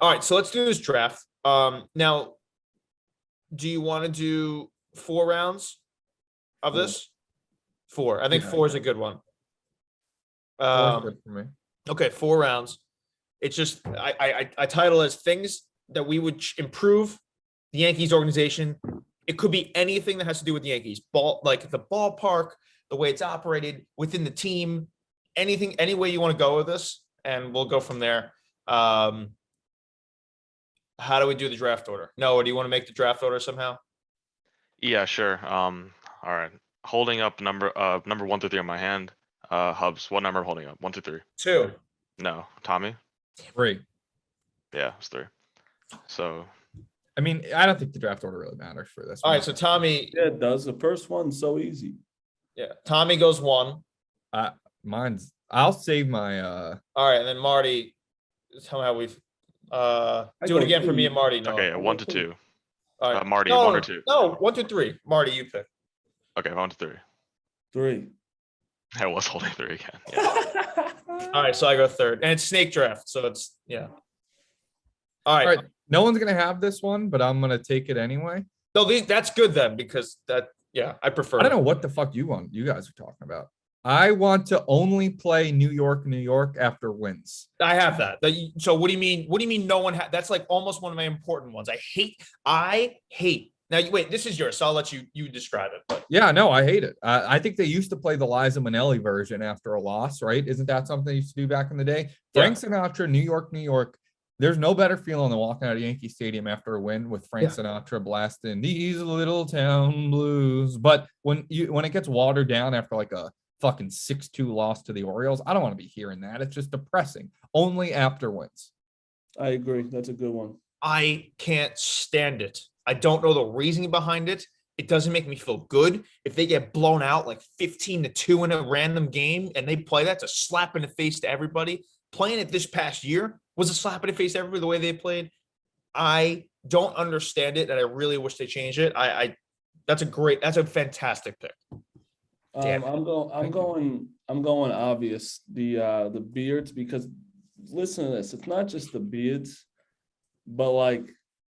All right, so let's do this draft. Now, do you want to do 4 rounds of Four. this? 4. I think Yeah. 4 is a good one. Four's good for me. Okay, 4 rounds. It's just I title as things that we would improve the Yankees organization. It could be anything that has to do with the Yankees, like the ballpark, the way it's operated within the team, anything, any way you want to go with this, and we'll go from there. How do we do the draft order? Noah, do you want to make the draft order somehow? Yeah, sure. All right. Holding up number 1 through 3 on my hand. Hubs, what number I'm holding up? 1 through 3. 2. No, Tommy. 3. Yeah, it's 3. So I mean, I don't think the draft order really matters for this. All one. right, so Tommy, Yeah, it does. The first one's so easy. yeah, Tommy goes 1. Mine's. I'll save my. All right, and then Marty. Somehow we've do go it again for 2. me and Marty. No. okay, 1 to 2. All right. Marty, no, 1 or 2. No, 1, 2, 3. Marty, you pick. Okay, 1 to 3. 3. I was holding 3 again. Yeah. All right, so I go 3rd, and it's snake draft, so it's yeah. All right. All right. No one's gonna have this one, but I'm gonna take it anyway. So that's good then, because I prefer. I don't know what the fuck you guys are talking about. I want to only play New York after wins. I have that. So what do you mean? What do you mean? No one that's like almost one of my important ones. I hate. Now, wait. This is yours, so I'll let you describe it. But Yeah, no, I hate it. I think they used to play the Liza Minnelli version after a loss, right? Isn't that something they used to do back in the day? Frank Sinatra, New York. There's no better feeling than walking out of Yankee Stadium after a win with Frank Sinatra blasting these little town blues. But when it gets watered down after like a fucking 6-2 loss to the Orioles, I don't want to be hearing that. It's just depressing. Only after wins. I agree. That's a good one. I can't stand it. I don't know the reasoning behind it. It doesn't make me feel good. If they get blown out like 15-2 in a random game and they play, that's a slap in the face to everybody. Playing it this past year was a slap in the face to everybody the way they played. I don't understand it, and I really wish they changed it. That's a fantastic pick. Damn it. I'm going obvious. The beards, because listen to this. It's not just the beards, but like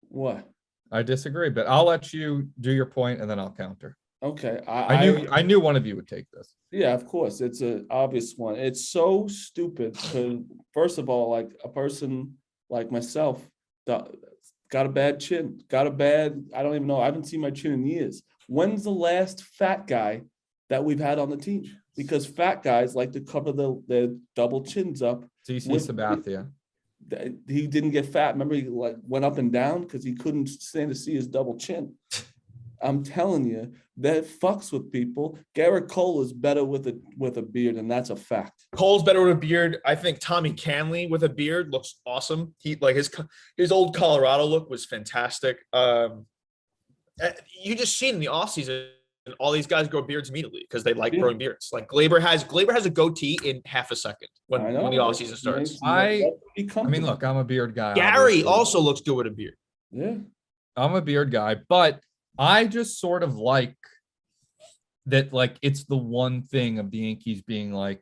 what? I disagree, but I'll let you do your point and then I'll counter. Okay. I knew one of you would take this. Yeah, of course. It's an obvious one. It's so stupid because, first of all, like a person like myself got a bad chin, I don't even know. I haven't seen my chin in years. When's the last fat guy that we've had on the team? Because fat guys like to cover their double chins up. CC with- Sabathia. He didn't get fat. Remember, he like went up and down because he couldn't stand to see his double chin. I'm telling you, that fucks with people. Garrett Cole is better with a beard, and that's a fact. Cole's better with a beard. I think Tommy Canley with a beard looks awesome. He like his old Colorado look was fantastic. You just see it in the offseason, all these guys grow beards immediately because they like growing beards. Like Glaber has a goatee in half a second when the offseason starts. I mean, look, I'm a beard guy. Gary obviously. also looks good with a beard. Yeah. I'm a beard guy, but I just sort of like that, like, it's the one thing of the Yankees being like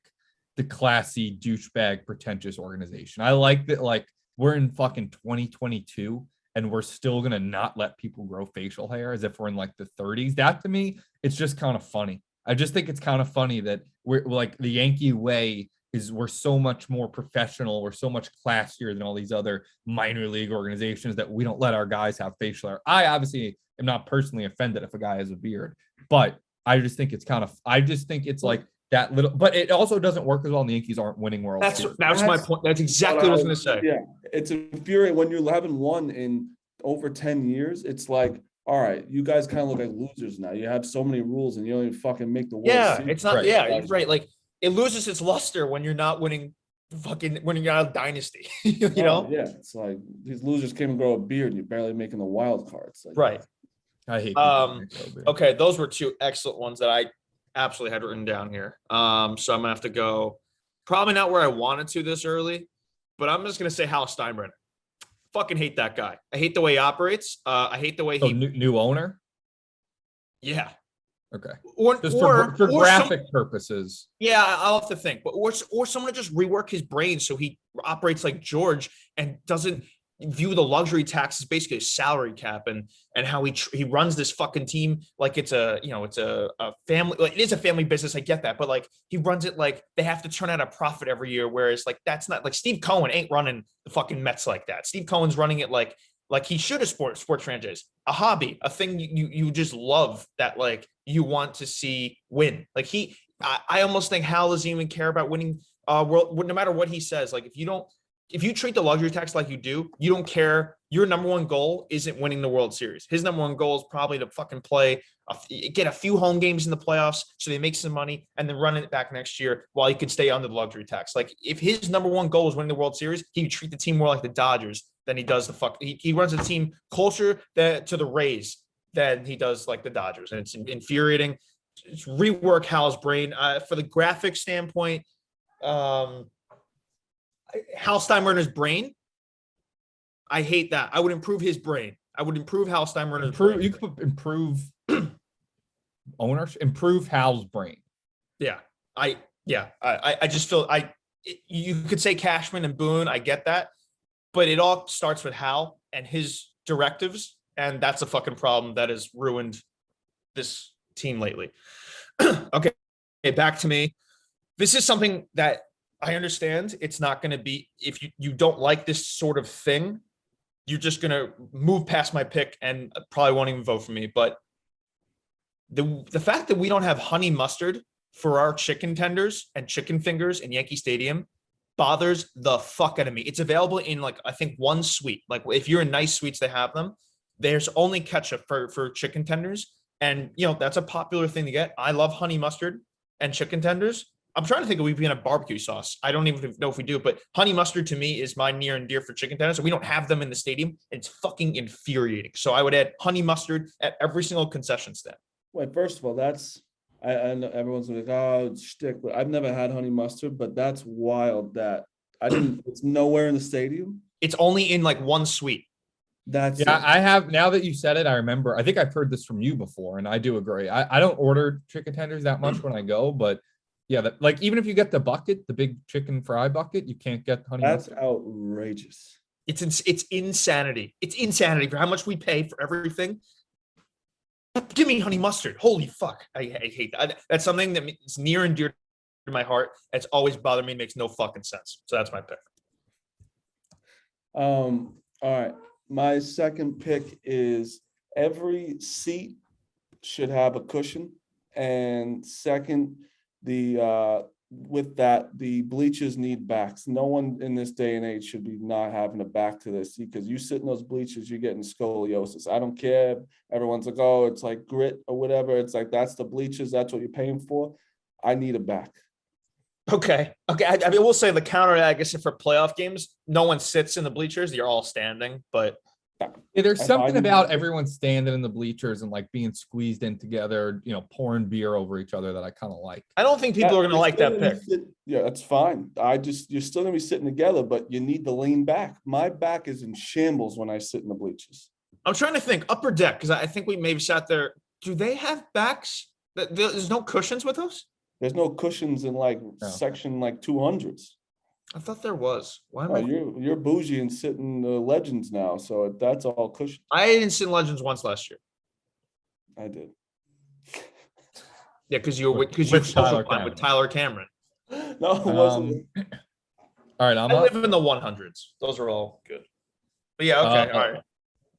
the classy douchebag pretentious organization. I like that, like, we're in fucking 2022 and we're still gonna not let people grow facial hair as if we're in like the 30s. That to me, it's just kind of funny. I just think it's kind of funny that we're like the Yankee way is we're so much more professional. We're so much classier than all these other minor league organizations that we don't let our guys have facial hair. I obviously am not personally offended if a guy has a beard, but I just think it's like that little, but it also doesn't work as well. And the Yankees aren't winning World Series. That's my point. That's exactly what I was going to say. Yeah, it's infuriating when you haven't won in over 10 years. It's like, all right, you guys kind of look like losers now. You have so many rules and you don't even fucking make the World Series. It's not. Right. Yeah, it's right. Like it loses its luster when you're not winning. When you're out of dynasty, you know. Yeah, it's like these losers came and grow a beard and you're barely making the wild cards. Like, Right. I hate. Okay, those were two excellent ones that I absolutely had written down here. So I'm gonna have to go. Probably not where I wanted to this early, but I'm just gonna say Hal Steinbrenner. Fucking hate that guy. I hate the way he operates. I hate the way he. New owner. Yeah. Okay. Or for graphic purposes. Yeah, I'll have to think. But or someone to just rework his brain so he operates like George and doesn't view the luxury tax as basically a salary cap, and how he runs this fucking team like it's a, you know, it's a family, like it is a family business. I get that, but like he runs it like they have to turn out a profit every year, whereas like that's not, like Steve Cohen ain't running the fucking Mets like that. Steve Cohen's running it like he should, a sports franchise, a hobby, a thing you just love, that like you want to see win. Like I almost think Hal doesn't even care about winning world, no matter what he says. Like if you treat the luxury tax like you do, you don't care. Your number one goal isn't winning the World Series. His number one goal is probably to fucking get a few home games in the playoffs so they make some money, and then run it back next year while he can stay under the luxury tax. Like if his number one goal is winning the World Series, he would treat the team more like the Dodgers than he does he runs the team closer to the Rays than he does like the Dodgers. And it's infuriating. It's rework Hal's brain. For the graphic standpoint, Hal Steinbrenner's brain, I hate that. I would improve his brain. I would improve Hal Steinbrenner's brain. You could improve ownership, improve Hal's brain. Yeah. I just feel you could say Cashman and Boone. I get that, but it all starts with Hal and his directives, and that's a fucking problem that has ruined this team lately. Okay, back to me. This is something that I understand. It's not going to be, if you don't like this sort of thing, you're just going to move past my pick and probably won't even vote for me. But the fact that we don't have honey mustard for our chicken tenders and chicken fingers in Yankee Stadium bothers the fuck out of me. It's available in like, I think, one suite. Like if you're in Nice Suites, they have them. There's only ketchup for chicken tenders. And, you know, that's a popular thing to get. I love honey mustard and chicken tenders. I'm trying to think if we've been a barbecue sauce. I don't even know if we do, but honey mustard to me is my near and dear for chicken tenders. So we don't have them in the stadium. It's fucking infuriating. So I would add honey mustard at every single concession stand. Wait, first of all, I know everyone's like, oh, it's shtick, but I've never had honey mustard, but that's wild that it's nowhere in the stadium. It's only in like one suite. I have, now that you said it, I remember, I think I've heard this from you before, and I do agree. I don't order chicken tenders that much when I go, but yeah, like even if you get the bucket, the big chicken fry bucket, you can't get honey mustard. That's outrageous. It's insanity. It's insanity for how much we pay for everything. Give me honey mustard. Holy fuck. I hate that. That's something that is near and dear to my heart. It's always bothered me. It makes no fucking sense. So that's my pick. All right. My second pick is every seat should have a cushion. And second, with that, the bleachers need backs. No one in this day and age should be not having a back to this, because you sit in those bleachers, you're getting scoliosis. I don't care. Everyone's like, oh, it's like grit or whatever. It's like, that's the bleachers. That's what you're paying for. I need a back. Okay. I mean, we'll say the counter, I guess, for playoff games, no one sits in the bleachers. You're all standing, but yeah, there's something about everyone standing in the bleachers and like being squeezed in together, you know, pouring beer over each other that I kind of like. I don't think people are going to like that pick. Yeah, that's fine. You're still going to be sitting together, but you need to lean back. My back is in shambles when I sit in the bleachers. I'm trying to think upper deck, because I think we maybe sat there. Do they have backs? There's no cushions with us? There's no cushions in section like 200s. I thought there was. Why am you're bougie and sitting Legends now, so that's all cushion. I didn't sit in Legends once last year. I did. Yeah, because you were with Tyler Cameron. No, it wasn't. All right, I live in the 100s. Those are all good. But yeah, okay, all right.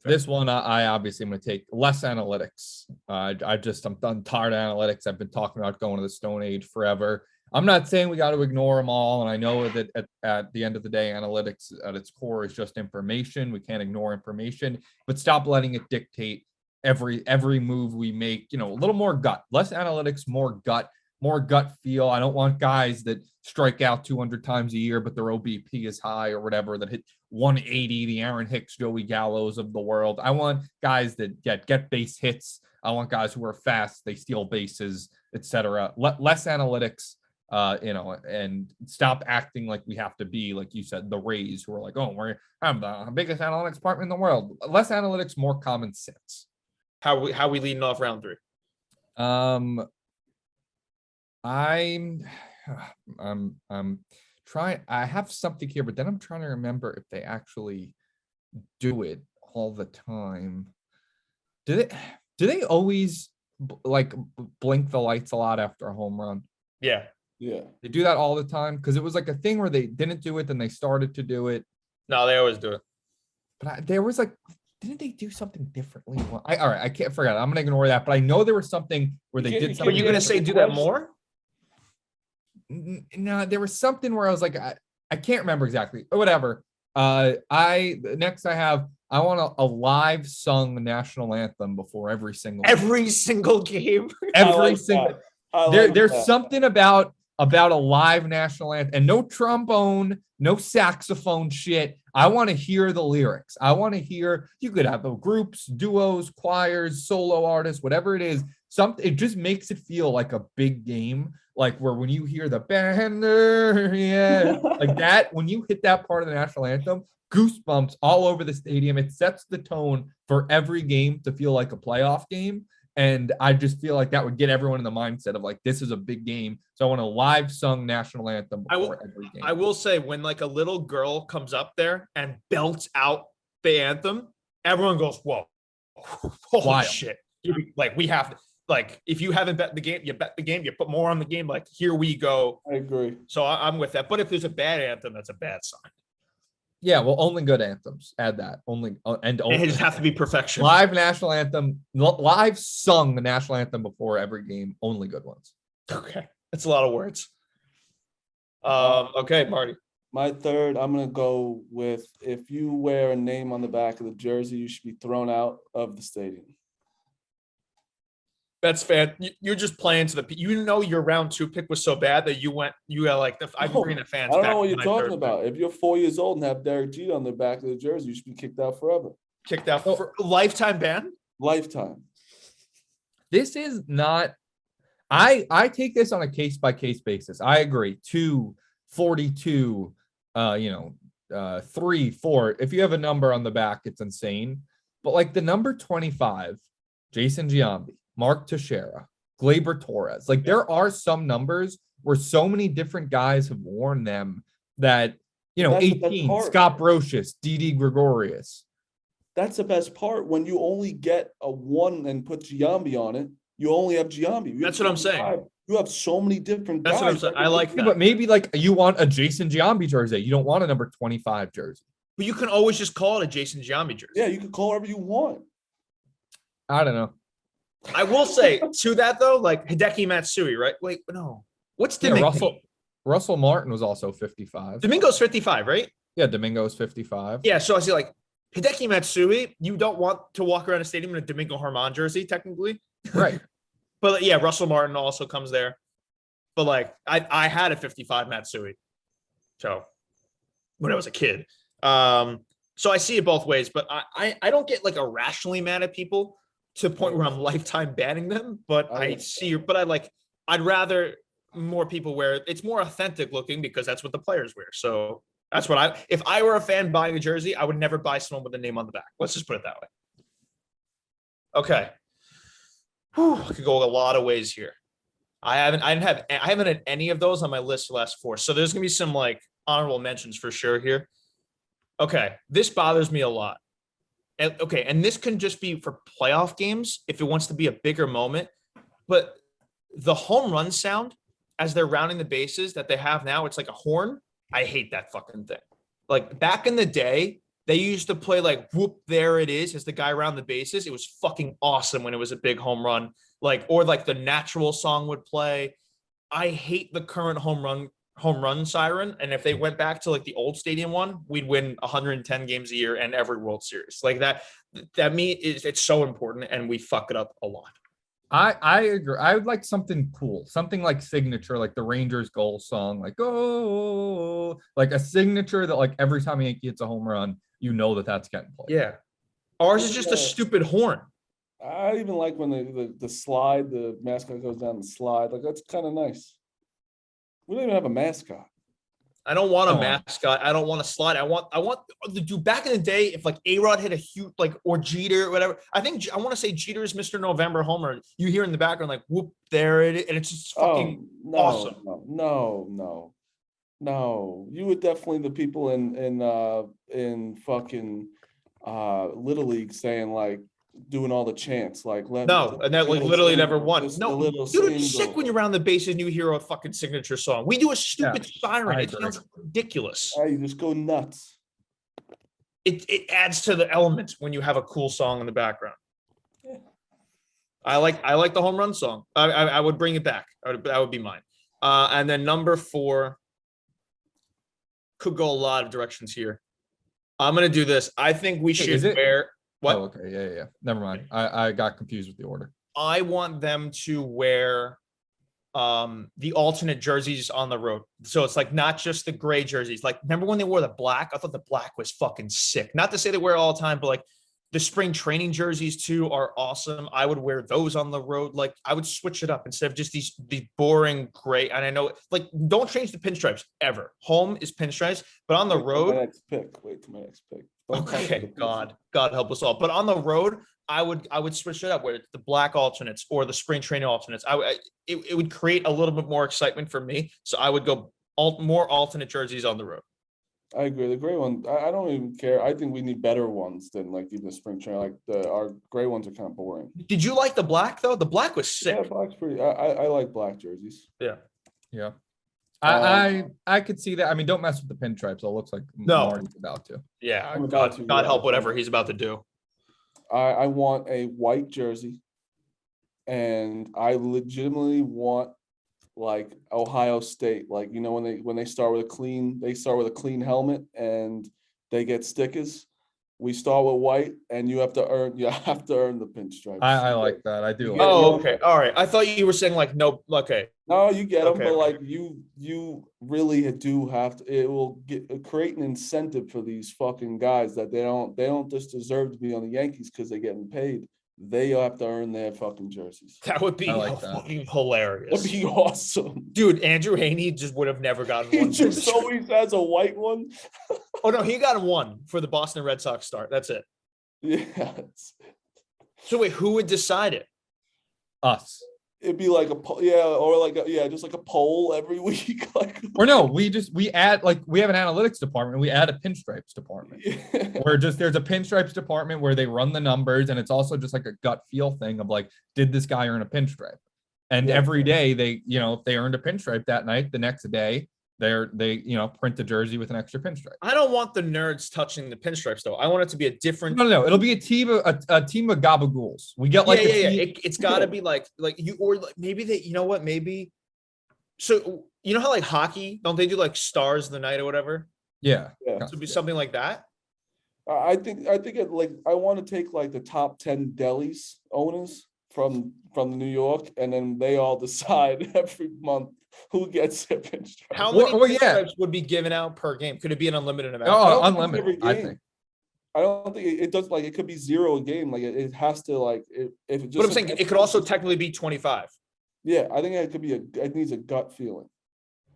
This one, I obviously am going to take less analytics. I'm done tired of analytics. I've been talking about going to the Stone Age forever. I'm not saying we got to ignore them all. And I know that at the end of the day, analytics at its core is just information. We can't ignore information, but stop letting it dictate every move we make. You know, a little more gut, less analytics, more gut feel. I don't want guys that strike out 200 times a year, but their OBP is high or whatever, that hit 180, the Aaron Hicks, Joey Gallows of the world. I want guys that get base hits. I want guys who are fast, they steal bases, etc. Less analytics. And stop acting like we have to be, like you said, the Rays, who are like, oh, I'm the biggest analytics department in the world. Less analytics, more common sense. How we leading off round 3? I'm trying. I have something here, but then I'm trying to remember if they actually do it all the time. Do they always blink the lights a lot after a home run? Yeah. Yeah. They do that all the time because it was like a thing where they didn't do it, then they started to do it. No, they always do it. But there was like, didn't they do something differently? All right, I can't forget. I'm gonna ignore that. But I know there was something where they did But something. you're gonna say do that more? No, there was something where I was like, I can't remember exactly. But whatever. Next I want a live sung national anthem before every single Game. every single. There's that. something about a live national anthem and no trombone, no saxophone shit. I want to hear the lyrics. I want to hear, you could have groups, duos, choirs, solo artists, whatever it is. It just makes it feel like a big game. Like where when you hear the banner, yeah, like that, when you hit that part of the national anthem, goosebumps all over the stadium. It sets the tone for every game to feel like a playoff game. And I just feel like that would get everyone in the mindset of like, this is a big game. So I want a live sung national anthem before every game. I will say when like a little girl comes up there and belts out the anthem, everyone goes, whoa, holy Wild. shit. Like we have, like, if you haven't bet the game, you bet the game, you put more on the game. Like, here we go. I agree. So I'm with that. But if there's a bad anthem, that's a bad sign. Yeah, well, only good anthems. Add that. Only and only. They just have to be perfection. Live national anthem, live sung the national anthem before every game. Only good ones. Okay, that's a lot of words. Okay, Marty. My third, I'm gonna go with if you wear a name on the back of the jersey, you should be thrown out of the stadium. That's fan. You're just playing to the. You know your round 2 pick was so bad that you got like the. I'm bringing the fans. I don't back know what to you're my talking third about. If you're 4 years old and have Derek Jeter on the back of the jersey, you should be kicked out forever. pick. Kicked out for lifetime ban. Lifetime. This is not. I take this on a case by case basis. I agree. 242. 3, 4. If you have a number on the back, it's insane. But like the number 25, Jason Giambi, Mark Teixeira, Gleyber Torres. Like there are some numbers where so many different guys have worn them that, 18, Scott Brocious, Didi Gregorius. That's the best part. When you only get a 1 and put Giambi on it, you only have Giambi. That's what I'm saying. You have so many different That's guys. what I'm saying. I like that. But maybe like you want a Jason Giambi jersey. You don't want a number 25 jersey. But you can always just call it a Jason Giambi jersey. Yeah, you can call whatever you want. I don't know. I will say to that though, like Hideki Matsui, right? Wait, no. What's Domingo? Russell Martin was also 55. Domingo's 55, right? Yeah, Domingo's 55. Yeah, so I see like Hideki Matsui, you don't want to walk around a stadium in a Domingo Germán jersey, technically. Right. But yeah, Russell Martin also comes there. But like I had a 55 Matsui. So when I was a kid. So I see it both ways, but I don't get like irrationally mad at people to the point where I'm lifetime banning them. But I'd rather more people wear it. It's more authentic looking because that's what the players wear. So that's what if I were a fan buying a jersey, I would never buy someone with a name on the back. Let's just put it that way. Okay. I could go a lot of ways here. I haven't had any of those on my list the last 4. So there's gonna be some like honorable mentions for sure here. Okay, this bothers me a lot. And this can just be for playoff games if it wants to be a bigger moment. But the home run sound as they're rounding the bases that they have now, it's like a horn. I hate that fucking thing. Like back in the day, they used to play like whoop, there it is as the guy around the bases. It was fucking awesome when it was a big home run. Or the natural song would play. I hate the current home run siren. And if they went back to like the old stadium one, we'd win 110 games a year and every World Series. Like that it's so important and we fuck it up a lot. I agree. I would like something cool, something like signature, like the Rangers goal song, like oh, like a signature that like every time a Yankee hits a home run, that's getting played. Yeah. Ours is just a stupid horn. I even like when the slide, the mascot goes down the slide. Like that's kind of nice. We don't even have a mascot. I don't want a mascot. I don't want a slide. I want to do back in the day. If like A-Rod hit a huge or Jeter or whatever, I want to say Jeter is Mr. November homer. You hear in the background like whoop, there it is, and it's just fucking awesome. No. You were definitely the people in fucking Little League saying like doing all the chants like No, and that like literally never won. Just a No, little dude, it's sick single. when you're around the bases and you hear a fucking signature song. We do a stupid siren. I It agree. sounds ridiculous. You just go nuts. It adds to the element when you have a cool song in the background. Yeah. I like the home run song. I would bring it back. That would be mine. And then number 4 could go a lot of directions here. I'm gonna do this. I think we should is it? wear what? Oh, okay. Yeah. Never mind. I got confused with the order. I want them to wear the alternate jerseys on the road. So it's like not just the gray jerseys. Like, remember when they wore the black? I thought the black was fucking sick. Not to say they wear it all the time, but like the spring training jerseys too are awesome. I would wear those on the road. Like, I would switch it up instead of just these boring gray. And I know, like, don't change the pinstripes ever. Home is pinstripes, but on the road. Wait till my next pick. Don't Okay, God help us all. But on the road, I would switch it up where it's the black alternates or the spring training alternates. It would create a little bit more excitement for me. So I would go more alternate jerseys on the road. I agree. The gray one, I don't even care. I think we need better ones than like even the spring training. Like our gray ones are kind of boring. Did you like the black though? The black was sick. Yeah, black's pretty. I like black jerseys. Yeah. I could see that. I mean, don't mess with the pinstripes. It looks like No. Marty's about to. Yeah. I'm about to, God yeah. help whatever he's about to do. I want a white jersey, and I legitimately want like Ohio State, like when they start with a clean helmet and they get stickers. We start with white, and you have to earn the pinstripes. I like that. I do. Yeah. Oh, okay. All right. I thought you were saying like no. Okay. No, you get them, Okay, but okay. like you really do have to. It will create an incentive for these fucking guys that they don't just deserve to be on the Yankees because they're getting paid. They have to earn their fucking jerseys. That would be I like that. fucking hilarious. That'd be awesome. Dude, Andrew Haney just would have never gotten He one. just always has a white one. Oh no, he got one for the Boston Red Sox start. That's it. Yeah, So wait, who would decide it? Us. it'd be like just like a poll every week. Like, Or no, we add, like, we have an analytics department. We add a pinstripes department. yeah. Where just there's a pinstripes department where they run the numbers, and it's also just like a gut feel thing of like, did this guy earn a pinstripe? And Yeah. every day they, if they earned a pinstripe that night, the next day they print the jersey with an extra pinstripe. I don't want the nerds touching the pinstripes though. I want it to be a different. No, it'll be a team of gabagools. We get like yeah. a team. It's got to be like you, or like maybe they, you know what, maybe. So you know how like hockey, don't they do like stars of the night or whatever? Yeah. Yeah. So it'd be something like that. I think it, like, I want to take like the top 10 delis owners from New York, and then they all decide every month who gets their pinstripe. How many Well, yeah. pinstripes would be given out per game? Could it be an unlimited amount? Oh, don't think it's unlimited. every I game. think. I don't think it does, like, it could be 0 a game. Like it has to, like, if it just. But I'm saying it could also technically be 25. Yeah, I think it could be it needs a gut feeling.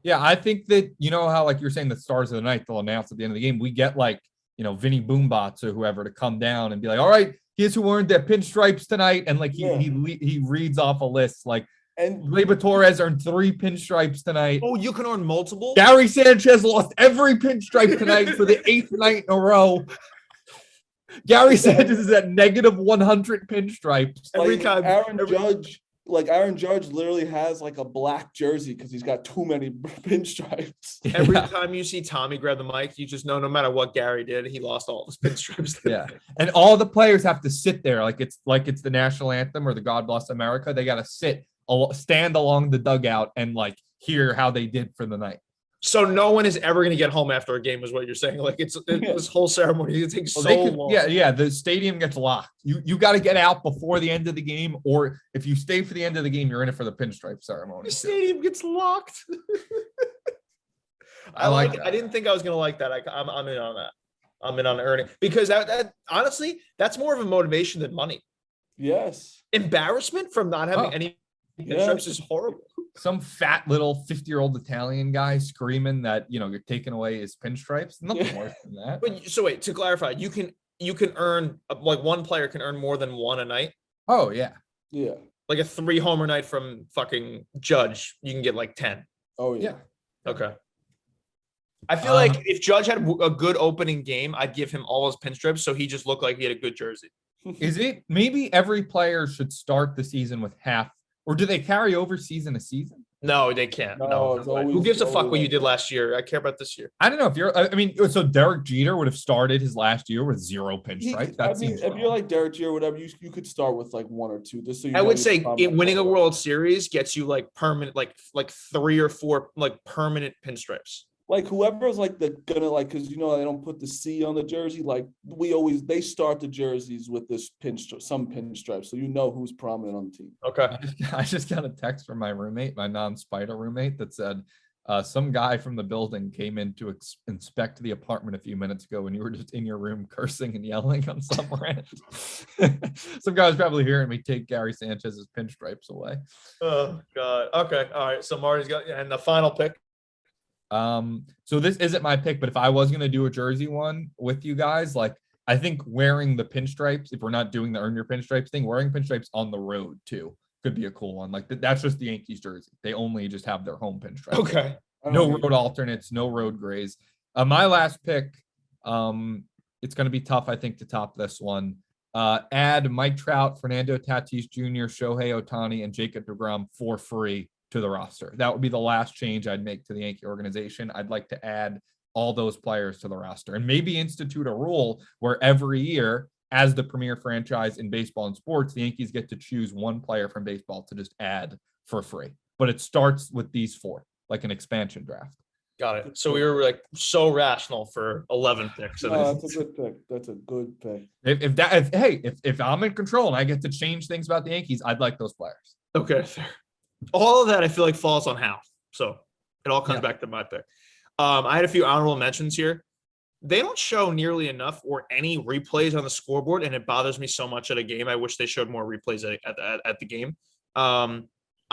Yeah, I think that, how like you're saying the stars of the night, they'll announce at the end of the game. We get like, Vinny Boombots or whoever to come down and be like, all right, here's who earned their pinstripes tonight. And like he reads off a list like, And Gleyber Torres earned 3 pinstripes tonight. Oh, you can earn multiple? Gary Sanchez lost every pinstripe tonight for the 8th night in a row. Gary Sanchez is at negative 100 pinstripes. Every like, time. Aaron Judge literally has like a black jersey because he's got too many pinstripes. Every Yeah. time you see Tommy grab the mic, you just know no matter what Gary did, he lost all his pinstripes. Yeah. And all the players have to sit there like it's the national anthem or the God Bless America. They got to stand along the dugout and like hear how they did for the night. So no one is ever going to get home after a game, is what you're saying. Like this whole ceremony, it takes Well, so long. Yeah. The stadium gets locked. You got to get out before the end of the game, or if you stay for the end of the game, you're in it for the pinstripe ceremony. The too. stadium gets locked. I like that. I didn't think I was going to like that. I'm in on that. I'm in on earning, because that honestly, that's more of a motivation than money. Yes. Embarrassment from not having Oh. any Yeah. pinstripes is horrible. Some fat little 50-year-old Italian guy screaming that you're taking away his pinstripes. Nothing Yeah. worse than that. But so wait, to clarify, you can earn, like, one player can earn more than one a night. Oh yeah. Yeah. Like a 3-homer night from fucking Judge, you can get like 10. Oh yeah. Yeah. Okay. I feel like if Judge had a good opening game, I'd give him all his pinstripes, so he just looked like he had a good jersey. Is it maybe every player should start the season with half, or do they carry over season to season? No, they can't. No, No, it's no way. always- Who gives a fuck always what you like did that. last year? I care about this year. I don't know if you're. I mean, so Derek Jeter would have started his last year with 0 pinstripes. That seems if wrong. you're like Derek Jeter or whatever, you could start with like 1 or 2, just so you. I know would you're say probably not winning a going World Series gets you like permanent, like 3 or 4 like permanent pinstripes. like whoever's like gonna like, because they don't put the C on the jersey. Like they start the jerseys with this some pinstripes, so you know who's prominent on the team. Okay. I just got a text from my roommate, my non-spider roommate, that said some guy from the building came in to inspect the apartment a few minutes ago, and you were just in your room cursing and yelling on some rant. Some guy was probably hearing me take Gary Sanchez's pinstripes away. Oh God. Okay. All right. So Marty's got and the final pick. So this isn't my pick, but if I was gonna do a jersey one with you guys, like I think wearing the pinstripes, if we're not doing the earn your pinstripes thing, wearing pinstripes on the road too could be a cool one. Like that's just the Yankees jersey. They only just have their home pinstripes. Okay. No road alternates, no road grays. My last pick, it's going to be tough, I think, to top this one. Add Mike Trout, Fernando Tatis Jr., Shohei Ohtani, and Jacob deGrom for free to the roster. That would be the last change I'd make to the Yankee organization. I'd like to add all those players to the roster and maybe institute a rule where every year, as the premier franchise in baseball and sports, the Yankees get to choose one player from baseball to just add for free. But it starts with these 4. Like an expansion draft. Got it. So we were like so rational for 11 picks. No, that's a good pick. That's a good pick. If I'm in control and I get to change things about the Yankees, I'd like those players. Okay, fair. All of that I feel like falls on Hal. So it all comes Yeah. back to my pick. I had a few honorable mentions here. They don't show nearly enough or any replays on the scoreboard, and it bothers me so much at a game. I wish they showed more replays at the game.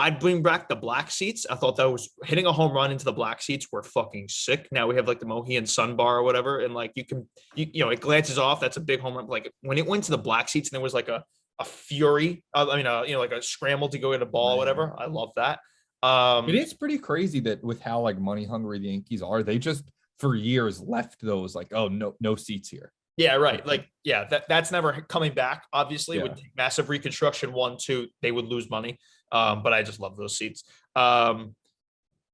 I'd bring back the black seats. I thought that was hitting a home run into the black seats were fucking sick. Now we have like the Mohegan Sun bar or whatever. And like it glances off. That's a big home run. Like when it went to the black seats and there was like a fury, like a scramble to go get a ball or whatever. I love that. It is pretty crazy that with how like money hungry the Yankees are, they just for years left those like, oh, no seats here. Yeah, right. Like, yeah, that's never coming back. Obviously, with massive reconstruction, 1, 2, they would lose money. But I just love those seats.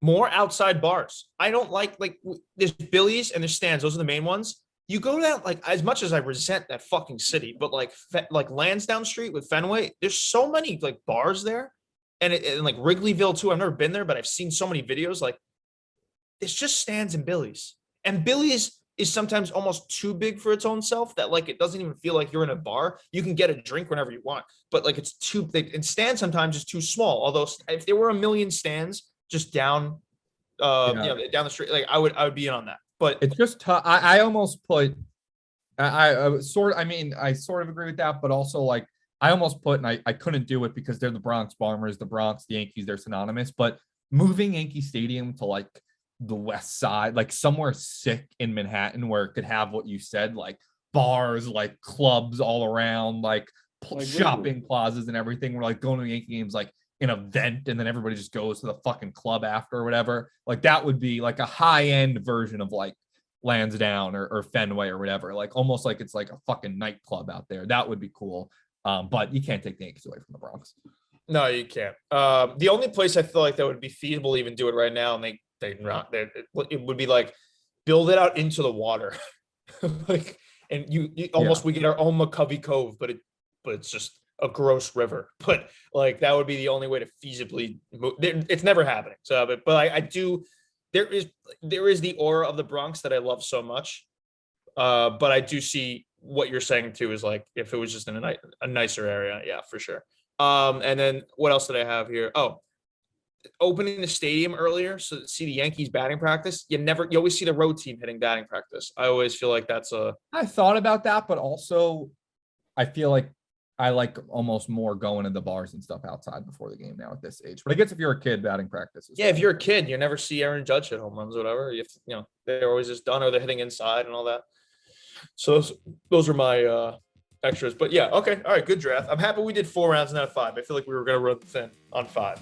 More outside bars. I don't like there's Billy's and there's Stands. Those are the main ones. You go to that, like, as much as I resent that fucking city, but like Lansdowne Street with Fenway, there's so many like bars there, and like Wrigleyville too. I've never been there, but I've seen so many videos. Like, it's just Stands and Billy's, and Billy's is sometimes almost too big for its own self, that like it doesn't even feel like you're in a bar. You can get a drink whenever you want, but like it's too big. And Stands sometimes is too small. Although if there were a million Stands just down down the street, like I would be in on that. But it's just tough. I almost put I sort of agree with that, but also like I almost put, and I couldn't do it because they're the Bronx Bombers, the Bronx, the Yankees, they're synonymous, but moving Yankee Stadium to like the west side, like somewhere sick in Manhattan where it could have what you said, like bars, like clubs all around, like shopping plazas and everything. We're like going to Yankee games like an event, and then everybody just goes to the fucking club after or whatever. Like that would be like a high end version of like Lansdowne or Fenway or whatever. Like almost like it's like a fucking nightclub out there. That would be cool. But you can't take the Yankees away from the Bronx. No, you can't. The only place I feel like that would be feasible to even do it right now, and it would be like build it out into the water. Like, and you almost we get our own McCovey Cove, but it's just a gross river. But like that would be the only way to feasibly move. It's never happening. So, but I do. There is the aura of the Bronx that I love so much. But I do see what you're saying too, is like if it was just in a nicer area, yeah, for sure. And then what else did I have here? Oh, opening the stadium earlier so to see the Yankees batting practice. You always see the road team hitting batting practice. I always feel like I thought about that, but also I feel like I like almost more going to the bars and stuff outside before the game now at this age. But I guess if you're a kid, batting practice is if you're a kid, you never see Aaron Judge hit home runs or whatever. They're always just done, or they're hitting inside and all that. So those are my extras. But yeah, okay, all right, good draft. I'm happy we did 4 rounds, not 5. I feel like we were gonna run thin on 5.